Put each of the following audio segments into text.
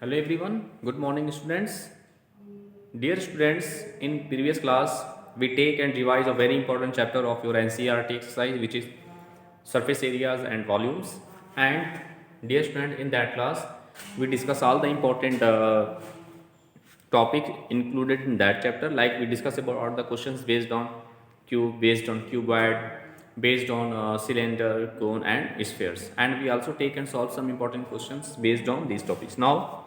Hello everyone, good morning students. Dear students, in previous class we take and revise a very important chapter of your NCERT exercise which is surface areas and volumes. And dear student, in that class we discuss all the important topic included in that chapter, like we discuss about all the questions based on cube, based on cuboid, based on cylinder, cone and spheres, and we also take and solve some important questions based on these topics. Now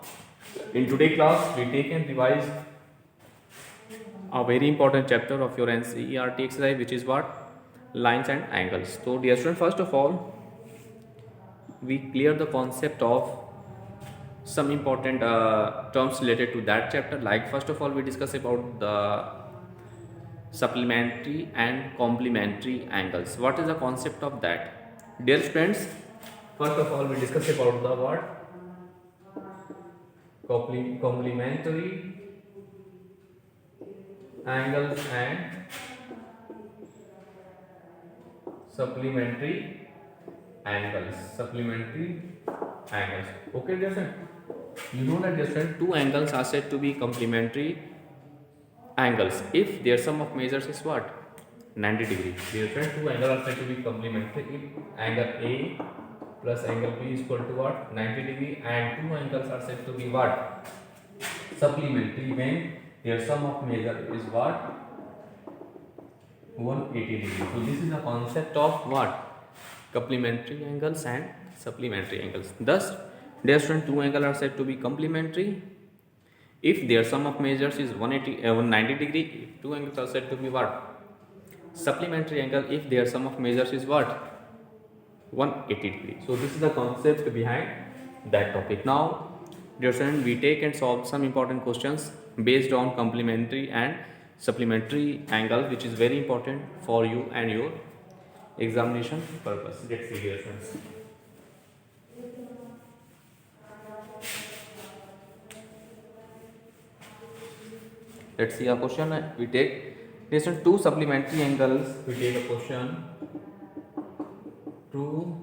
in today class we take and revise a very important chapter of your NCERT exercise, which is what? Lines and angles. So dear student, first of all we clear the concept of some important terms related to that chapter. Like first of all we discuss about the supplementary and complementary angles. What is the concept of that? Dear friends, first of all we discuss about the what? Complementary angles and supplementary angles. Okay, dear friend. You know that, dear friend, two angles are said to be complementary angles if their sum of measures is what? 90 degree. Dear friend, two angles are said to be complementary if angle A plus angle B is equal to what? 90 degree, and two angles are said to be what? Supplementary when their sum of measure is what? 180 degree. So this is the concept of what? Complementary angles and supplementary angles. Thus, dear student, two angles are said to be complementary if their sum of measures is 190 degree. If two angles are said to be what? Supplementary angle if their sum of measures is what? 180 degree. So this is the concept behind that topic. Now, dear student, we take and solve some important questions based on complementary and supplementary angle, which is very important for you and your examination purpose. Let's see here, friends. Let's see a question. We take listen two supplementary angles. We take a question. Two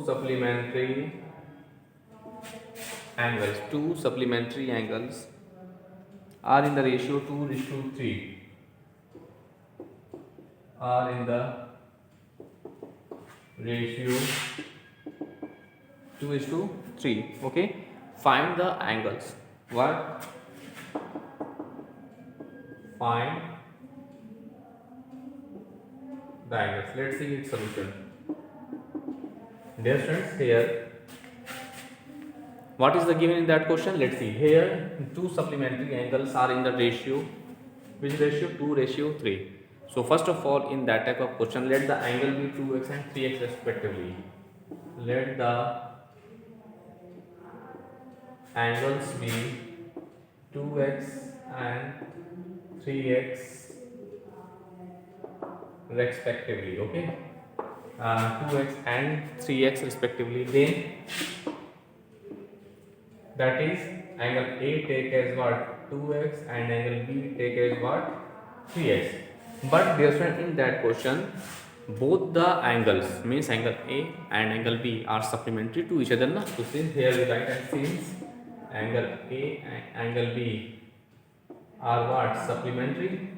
supplementary angles. Two supplementary angles are in the ratio 2:3. Are in the ratio 2:3. Okay. Find the angles. What? Find the angles. Let's see its solution. Dear students, here what is the given in that question? Let's see. Here two supplementary angles are in the ratio. Which ratio? 2:3. So first of all, in that type of question, let the angle be 2x and 3x respectively. Let the angles be 2x and 3x respectively. Okay, 2x and 3x respectively. Then that is angle A take as what? 2x, and angle B take as what? 3x. But dear friend, in that question both the angles, means angle A and angle B, are supplementary to each other. Na? So since here we write, and since angle A and angle B are what? Supplementary,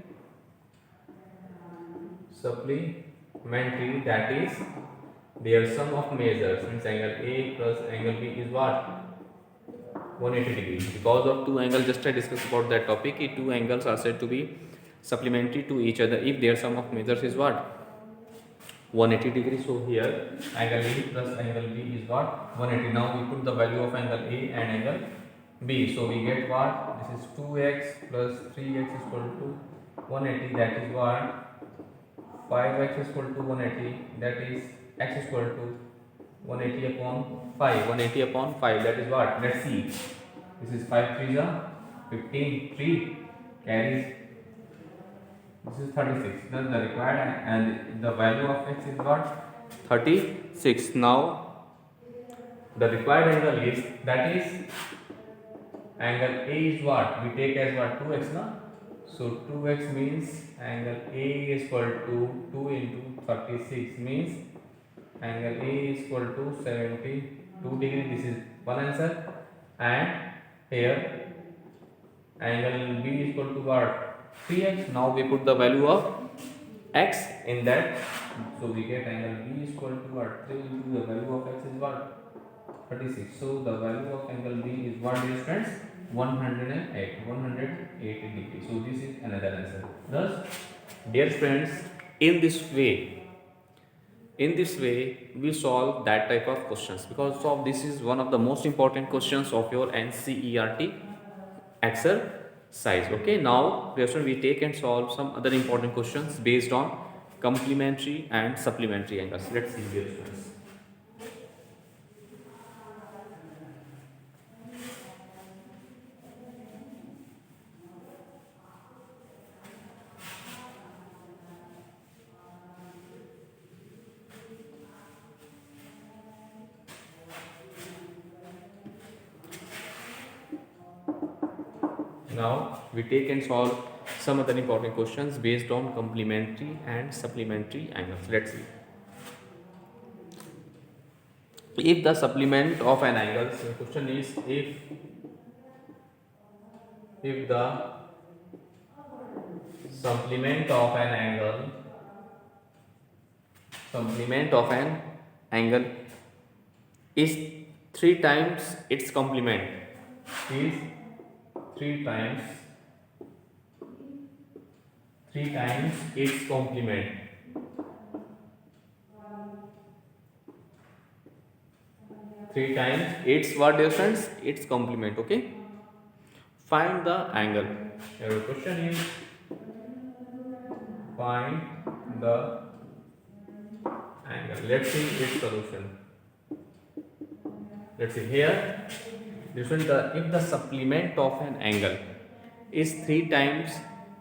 that is their sum of measures, means angle A plus angle B is what? 180 degree. Because of two angles, just I discussed about that topic, two angles are said to be supplementary to each other if their sum of measures is what? 180 degree. So here angle A plus angle B is what? 180. Now we put the value of angle A and angle B. So we get what? This is 2x plus 3x is equal to 180. That is what? 5x is equal to 180. That is x is equal to 180 upon 5. 180 upon 5. That is what? Let's see. This is 5 3 15. 3 carries. This is 36. Then the required and the value of x is what? 36. Now the required angle is, that is angle A is what? We take as what? 2x, na? So 2x means angle A is equal to 2 into 36 means angle A is equal to 72 degree. This is one answer. And here angle B is equal to what? 3x. Now we put the value of x in that, so we get angle B is equal to what? 3 into the value of x is what? 36. So the value of angle B is what, dear friends? 180 degrees. So this is another answer. Thus, dear friends, in this way, we solve that type of questions, because of this is one of the most important questions of your NCERT exercise. Okay, now we take and solve some other important questions based on complementary and supplementary angles. Let's see, dear friends. Now we take and solve some other important questions based on complementary and supplementary angles. Let's see. If the supplement of an angle, so the question is if the supplement of an angle is 3 times its complement, is 3 times its complement. 3 times its what, dear friends? Its complement. Okay. Find the angle. Your question is find the angle. Let's see its solution. Let's see here. If the supplement of an angle is 3 times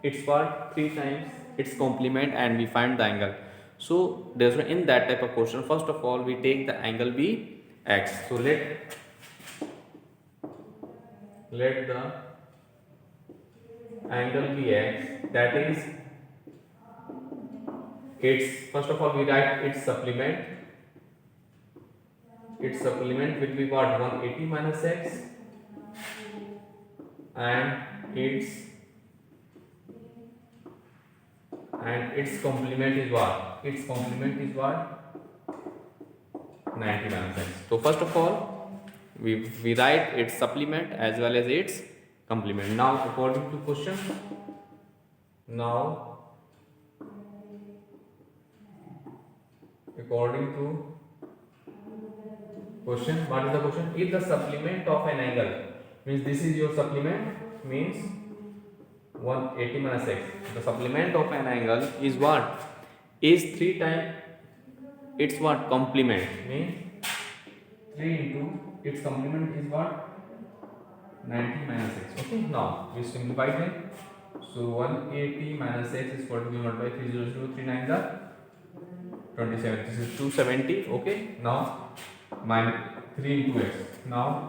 its what? 3 times its complement, and we find the angle. So in that type of question, first of all we take the angle be x. So let the angle be x, that is its, first of all we write its supplement. Its supplement will be what? 180 minus x, and its complement is what? Its complement is what? 90 minus x. So first of all we write its supplement as well as its complement. Now according to question, what is the question? If the supplement of an angle, means this is your supplement, means 180 minus x. The supplement of an angle is what? Is 3 times its what? Complement, means 3 into its complement is what? 90 minus x. Okay, now we simplify it. So 180 minus x is equal to divided by 300, 3 9 are 27. This is 270. Okay, now minus 3 into x. Now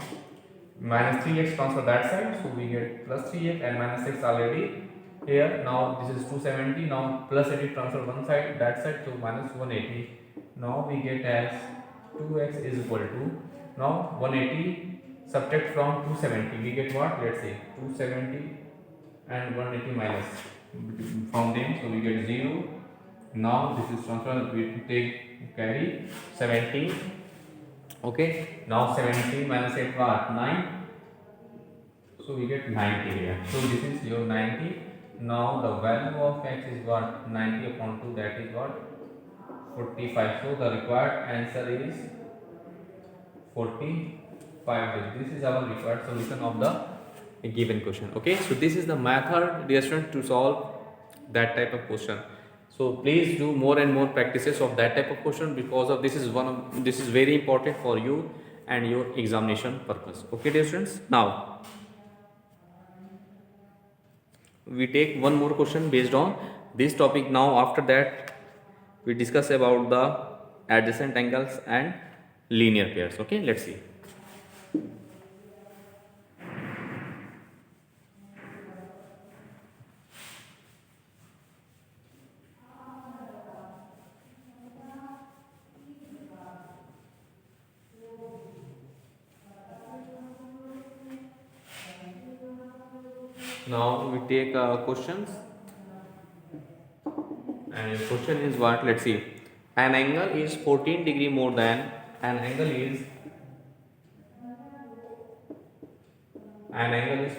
minus 3x transfer that side, so we get plus 3x, and minus x already here. Now this is 270. Now plus 80 transfer one side, that side, so minus 180. Now we get as 2x is equal to, now 180 subtract from 270, we get what? Let's say 270 and 180 minus from them, so we get 0. Now this is transfer, we take carry 70. Okay, now 70 minus 8 what? 9. So we get 90 here. So this is your 90. Now the value of x is what? 90 upon 2, that is what? 45. So the required answer is 45. This is our required solution of the given question. Okay, so this is the method, dear students, to solve that type of question. So please do more and more practices of that type of question, because of this is very important for you and your examination purpose. Okay, dear students. Now we take one more question based on this topic. Now after that we discuss about the adjacent angles and linear pairs. Okay, let's see. Now we take questions, and question is what? Let's see. An angle is 14 degree more than an angle is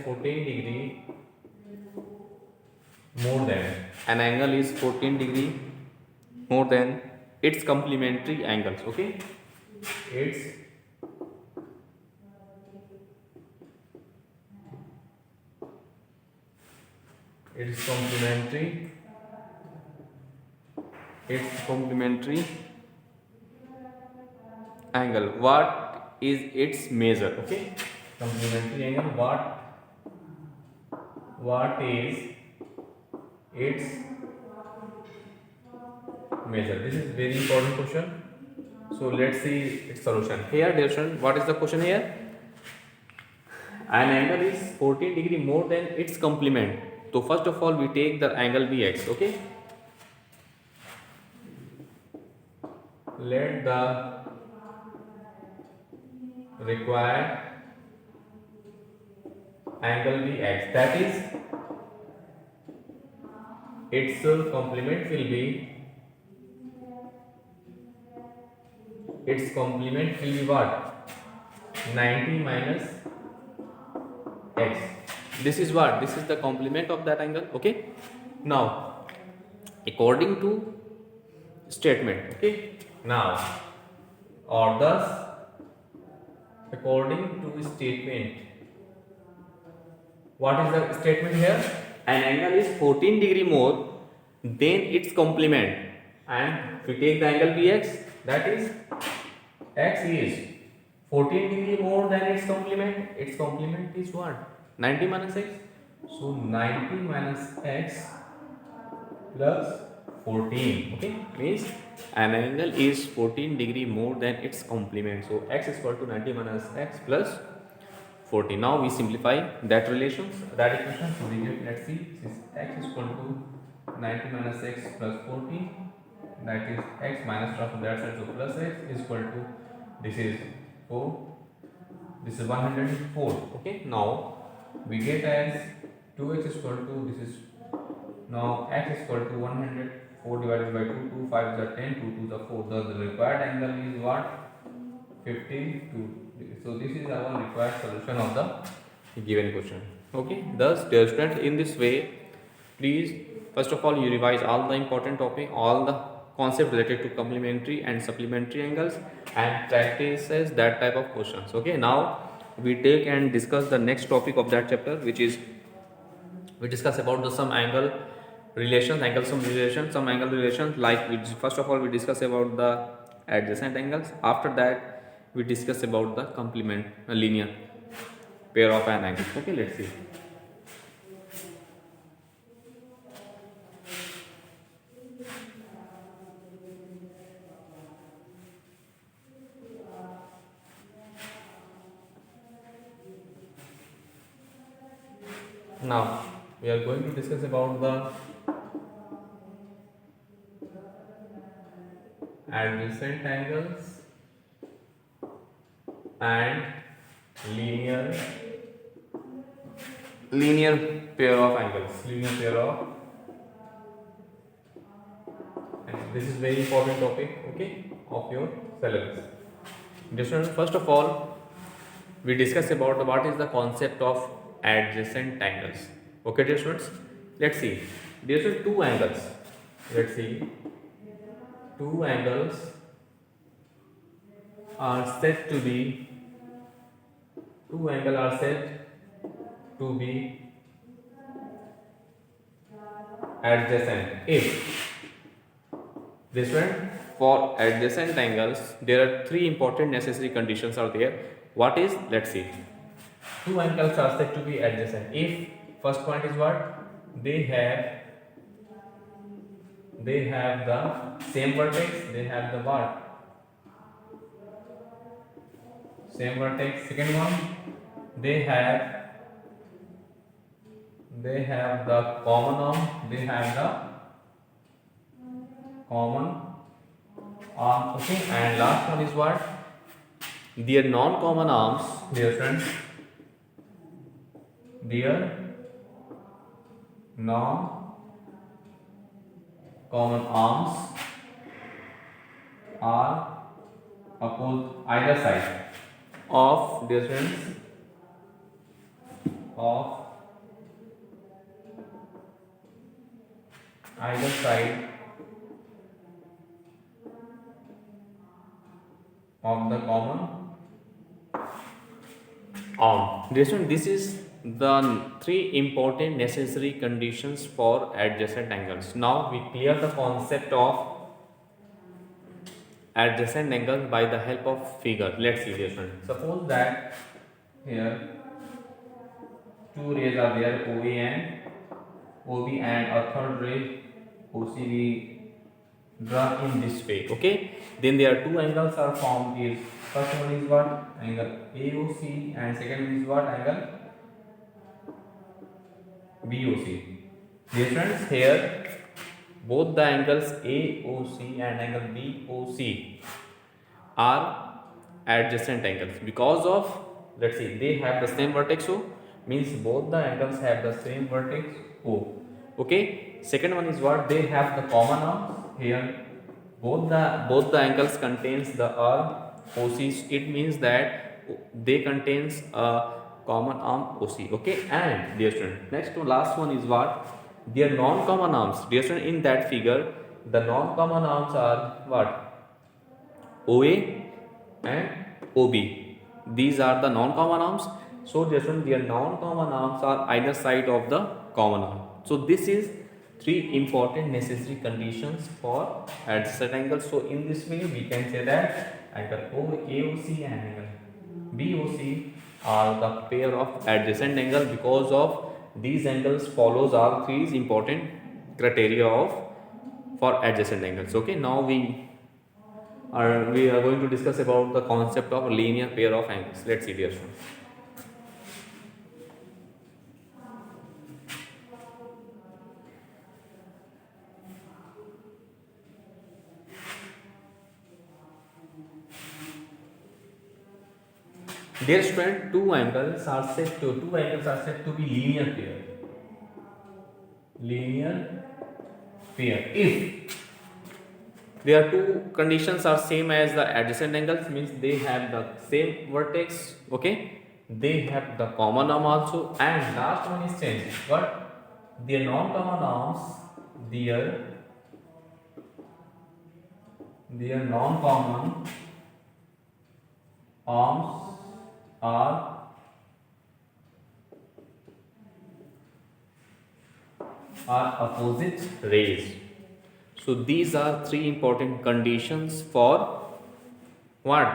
14 degree more than an angle is 14 degree more than its complementary angles. Okay, its complementary angle. What is its measure? Okay, complementary angle. What is its measure? This is very important question. So let's see its solution. Here, dear student, what is the question here? An angle is 14 degree more than its complement. So first of all, we take the angle Bx. Okay. Let the required angle be x, that is its complement will be what? 90 minus x. This is what? This is the complement of that angle. Okay. Now, according to statement. Okay. Now, or thus, according to statement, what is the statement here? An angle is 14 degree more than its complement, and we take the angle Bx, that is x is 14 degree more than its complement. Its complement is what? 90 minus x. So 90 minus x plus 14. Okay, means an angle is 14 degree more than its complement. So x is equal to 90 minus x plus 14. Now we simplify that equation. So we get, let's see, this is x is equal to 90 minus x plus 14. That is x minus from that side, so plus x is equal to, this is 4. This is 104. Okay. Now we get as 2x is equal to, this is, now x is equal to 104 divided by 2. 2 5 is 10. 2 2 is 4. Thus the required angle is what? 52. So this is our required solution of the given question. Okay. Thus, dear students, in this way, please first of all you revise all the important topic, all the concept related to complementary and supplementary angles, and practices that type of questions. Okay. Now we take and discuss the next topic of that chapter, which is we discuss about the some angle relations, some angle relations. Like first of all we discuss about the adjacent angles. After that we discuss about the complement linear pair of an angle. Okay, let's see. Now we are going to discuss about the adjacent angles and linear pair of angles. And this is very important topic, okay, of your syllabus. First of all, we discuss about what is the concept of adjacent angles. Okay, dear students, let's see. There are two angles. Let's see. Two angles are said to be adjacent if this one. For adjacent angles there are three important necessary conditions are there. What is? Let's see. Two angles are said to be adjacent if first point is what? They have the same vertex. They have the what? Same vertex. Second one, they have the common arm. They have the common arm. Okay. And last one is what? Their non-common arms, dear friends. Their non-common arms are opposed either side of distance of either side of the common arm. This is the three important necessary conditions for adjacent angles. Now we clear the concept of adjacent angles by the help of figure. Let's see this one. Suppose that here two rays are there, OA and OB, and a third ray OC we draw in this way. Okay, then there are two angles are formed. Is first one is what? Angle AOC, and second one is what? Angle BOC. Difference here, both the angles AOC and angle BOC are adjacent angles because of, let's see, they have the same vertex O, means both the angles have the same vertex O. Okay, second one is what? They have the common arms. Here both the angles contains the OC. It means that they contains a common arm OC. Okay, and dear student, next to last one is what? Their non-common arms. Dear student, in that figure the non-common arms are what? OA and OB. These are the non-common arms. So dear student, their non-common arms are either side of the common arm. So this is three important necessary conditions for adjacent angles. So in this way we can say that angle AOC and angle BOC are the pair of adjacent angle because of these angles follows all three important criteria of for adjacent angles. Okay, now we are going to discuss about the concept of linear pair of angles. Let's see dear students. Dear student, two angles are said to be linear pair. Linear pair. If their two conditions are same as the adjacent angles, means they have the same vertex. Okay, they have the common arm also, and last one is changed. But their non-common arms, their non-common arms are opposite rays. So these are three important conditions for what?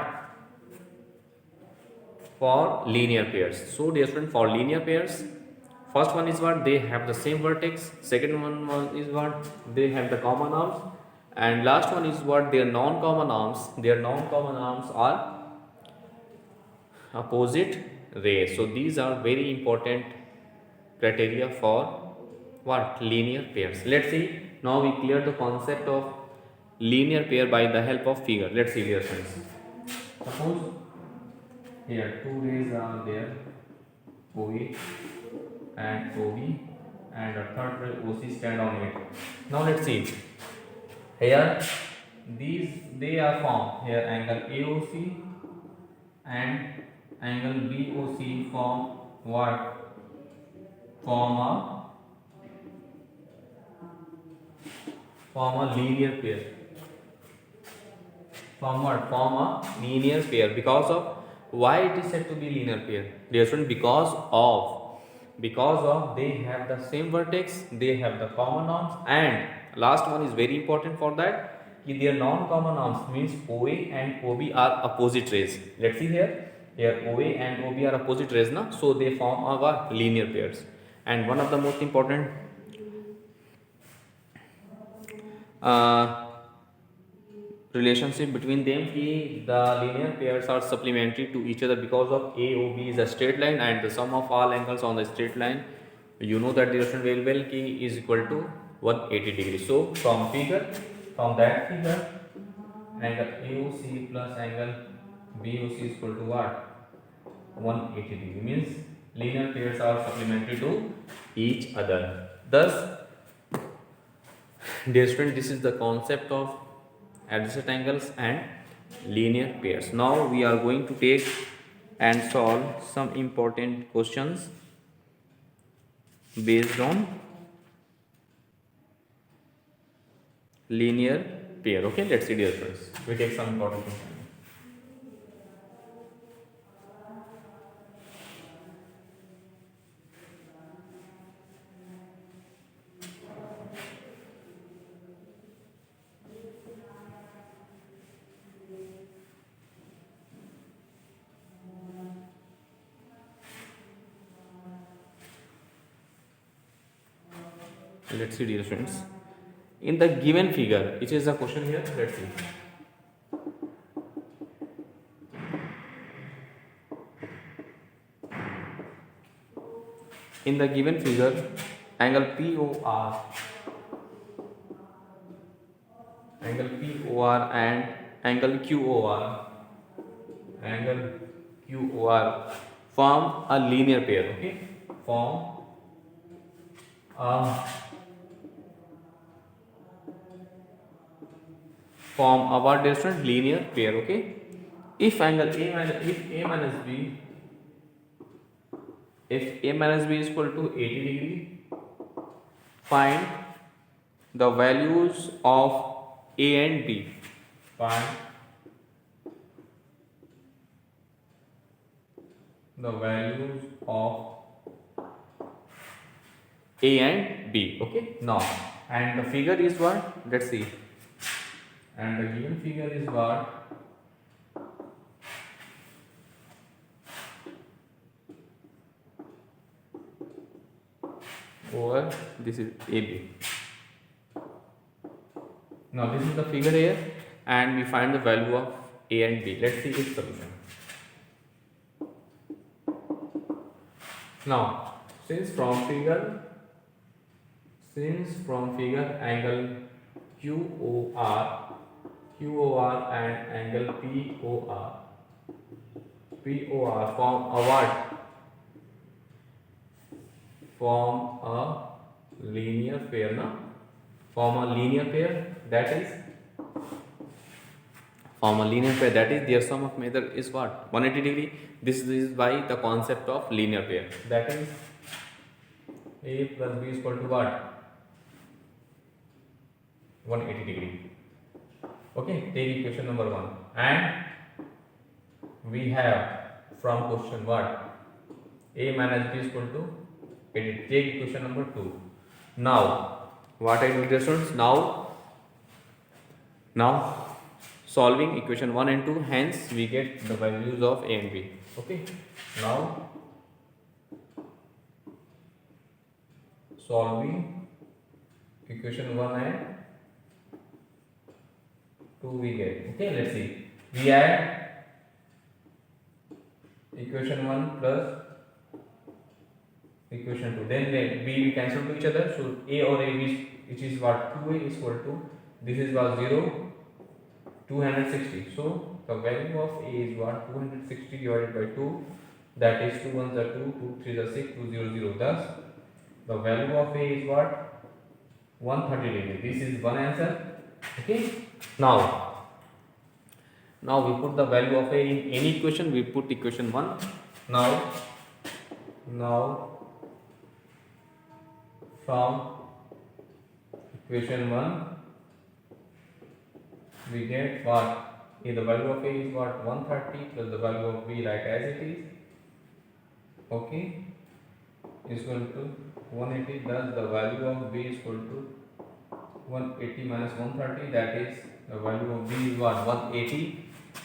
For linear pairs. So dear student, for linear pairs, first one is what? They have the same vertex. Second one is what? They have the common arms. And last one is what? Their non-common arms. Their non-common arms are opposite rays. So these are very important criteria for what? Linear pairs. Let's see. Now we clear the concept of linear pair by the help of figure. Let's see dear friends. Suppose here two rays are there, OA and OB, and a third ray OC stand on it. Now let's see. Here they are formed. Here angle AOC and angle BOC form what? Form a linear pair. Form what? Form a linear pair. Because of, why it is said to be linear pair? Dear student, because of they have the same vertex, they have the common arms, and last one is very important for that, their non-common arms, means OA and OB are opposite rays. Let's see here. Here OA and OB are opposite rays, na? So they form our linear pairs. And one of the most important relationship between them, ki the linear pairs are supplementary to each other because of AOB is a straight line and the sum of all angles on the straight line, you know that direction very well, ki is equal to 180 degrees. So from that figure, angle AOC plus angle BOC is equal to what? 180 degree. Means linear pairs are supplementary to each other. Thus, dear student, this is the concept of adjacent angles and linear pairs. Now we are going to take and solve some important questions based on linear pair. Okay, let's see, dear friends. We take some important questions. Let's see, dear friends. In the given figure, which is the question here, let's see. In the given figure, angle POR and angle QOR form a linear pair. Okay, form a what different linear pair. Okay, if angle if A minus B is equal to 80 degree, find the values of A and B. Find the values of A and B. Okay, now, and the figure is what? Let's see. And the given figure is what? Over this is AB. Now this is the figure here, and we find the value of A and B. Let's see its solution. Now, since from figure angle QOR and angle POR form a what? Form a linear pair, na? Form a linear pair, that is their sum of measure is what? 180 degree. This is by the concept of linear pair, that is A plus B is equal to what? 180 degree. Okay, take equation number 1, and we have from question what? A minus B is equal to 80. Take equation number 2. Now what I do, students? Now solving equation 1 and 2, hence we get the values of A and B. Okay, now solving equation 1 and 2 we get. Okay, let's see. We add equation 1 plus equation 2, then B we cancel to each other, so A or AB, which is what? 2A is equal to, this is what? 0, 260. So the value of A is what? 260 divided by 2, that is 2 1s are 2, 2 3s are 6, 2 0 0. Thus the value of A is what? 130 degree. This is one answer. Okay, now we put the value of A in any equation. We put equation 1. Now from equation 1 we get what? The value of A is what? 130 plus the value of B, write as it is. Okay, is equal to 180. Thus the value of B is equal to 180 minus 130, that is the value of B is what? 180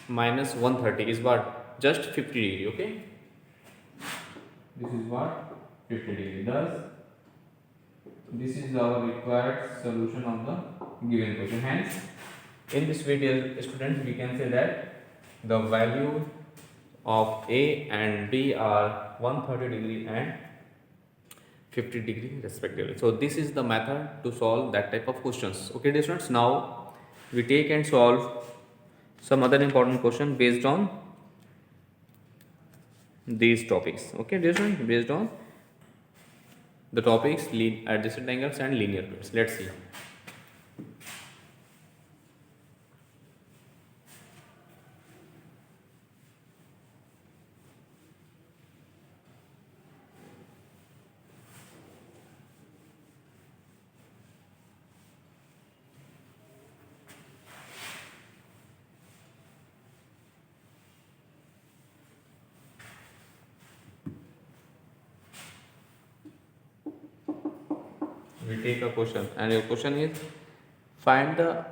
minus 130 is what? Just 50 degree. Okay, this is what? 50 degree. Thus this is our required solution of the given question. Hence, in this video, students, we can say that the value of A and B are 130 degree and 50 degree respectively. So this is the method to solve that type of questions. Okay, dear students, now we take and solve some other important question based on these topics. Okay, dear students, based on the topics adjacent angles and linear pairs. Let's see. We take a question, and your question is find the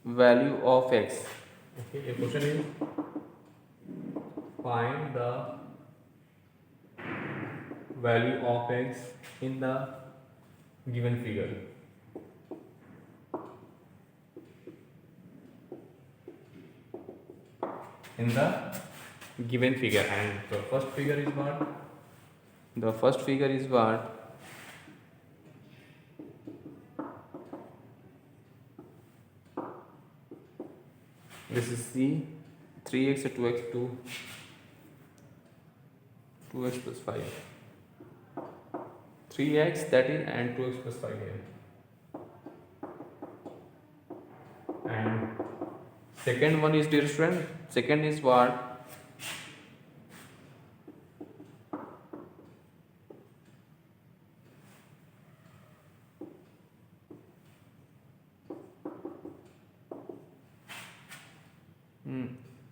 value of x. Okay, your question is find the value of x in the given figure. In the given figure, and the first figure is what? The first figure is what? This is the 3x or 2x 2x plus 5. 3x that is, and 2x plus 5 here. And second one is, dear student, second is what?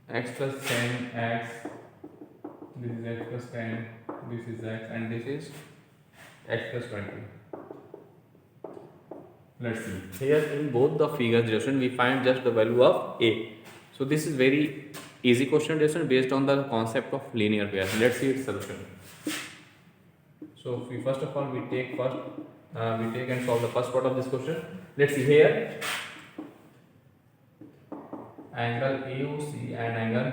X plus 10 x, this is x plus 10, this is x, and this is x plus 20. Let's see. Here in both the figures, we find just the value of a. So this is very easy question based on the concept of linear pair. Let's see its solution. So first of all we take and solve the first part of this question. Let's see here. Angle AOC and angle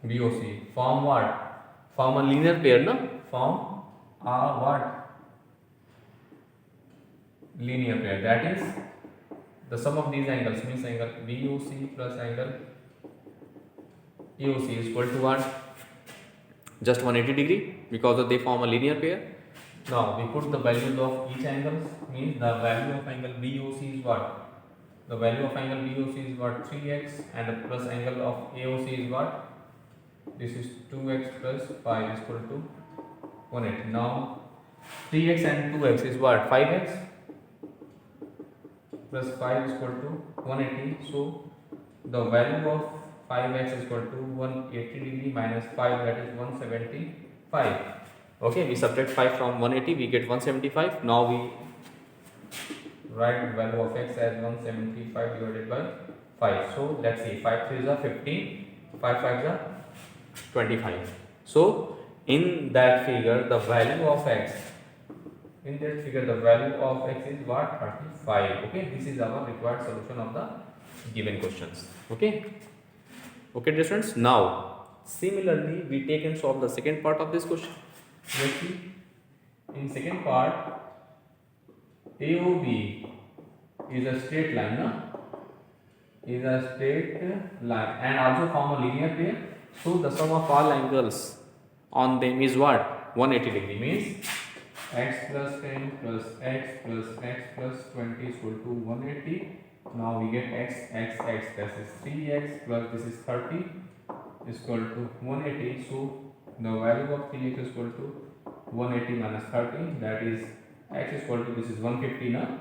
BOC form what? Form a linear pair, no? Form a what? Linear pair. That is, the sum of these angles means angle BOC plus angle AOC is equal to what? Just 180 degree, because they form a linear pair. Now we put the values of each angle, means the value of angle BOC is what? The value of angle BOC is what? 3x, and the plus angle of AOC is what? This is 2x plus 5 is equal to 180. Now 3x and 2x is what? 5x plus 5 is equal to 180. So the value of 5x is equal to 180 degree minus 5, that is 175. Okay, we subtract 5 from 180, we get 175. Now we write the value of x as 175 divided by 5. So let's see, 5 3 is 15, 5 5 is 25. So in that figure the value of x, in that figure the value of x is what? 35. Okay, this is our required solution of the given questions. Okay, dear students. Now similarly we take and solve the second part of this question. Let's see, in second part, AOB is a straight line, no? Is a straight line and also form a linear pair. So the sum of all angles on them is what? 180 degree, means x plus 10 plus x plus x plus 20 is equal to 180. Now we get x, that is 3x plus this is 30 is equal to 180. So the value of 3x is equal to 180 minus 30, that is x is equal to, this is 150 now,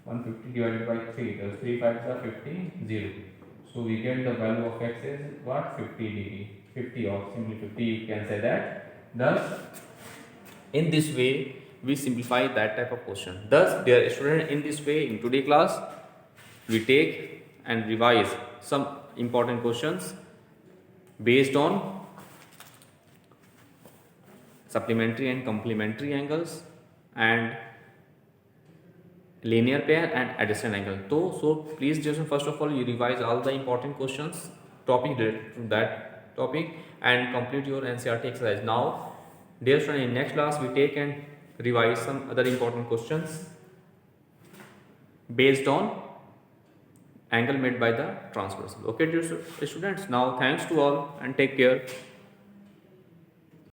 150 divided by 3, that's 3 5 are 50, 0. So we get the value of x is what? 50 degree, 50 or simply 50, you can say that. Thus in this way we simplify that type of question. Thus dear student, in this way in today class we take and revise some important questions based on supplementary and complementary angles and linear pair and adjacent angle. So please just first of all you revise all the important questions topic related to that topic and complete your NCERT exercise. Now dear student, in next class we take and revise some other important questions based on angle made by the transversal. Okay dear students, now thanks to all and take care.